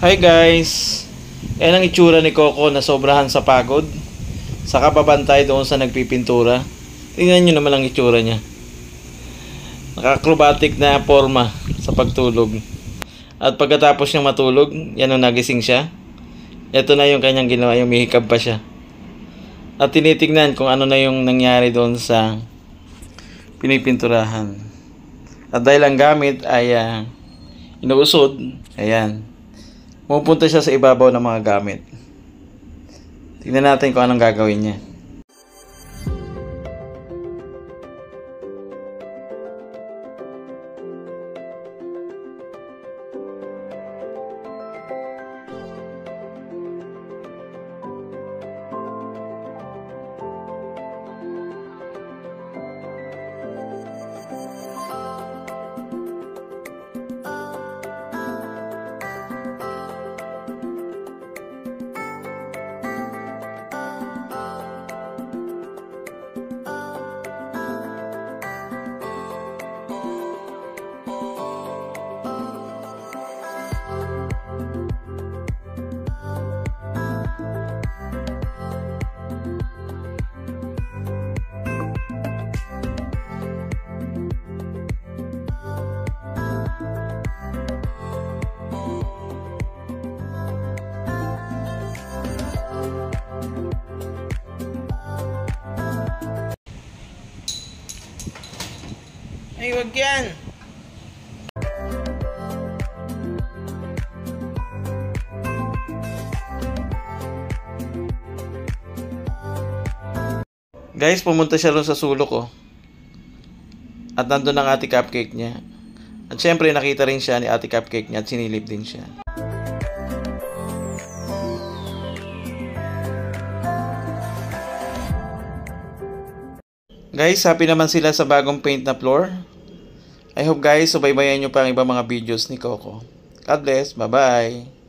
Hi guys! Yan ang itsura ni Coco na sobrahan sa pagod. Saka babantay doon sa nagpipintura. Tingnan nyo naman ang itsura niya. Naka-acrobatic na forma sa pagtulog. At pagkatapos niya matulog, yan ang nagising siya. Ito na yung kanyang ginawa, yung mihikab pa siya. At tinitignan kung ano na yung nangyari doon sa pinipinturahan. At dahil ang gamit ay inuusod, ayan. Pupunta siya sa ibabaw ng mga gamit. Tingnan natin kung anong gagawin niya. Ay, wag yan! Guys, pumunta siya rin sa sulok ko. At nandun ang ate cupcake niya. At syempre nakita rin siya ni ate cupcake niya at sinilip din siya. Guys, happy naman sila sa bagong paint na floor. I hope guys, subaybayan nyo pa ang ibang mga videos ni Coco. God bless. Bye-bye.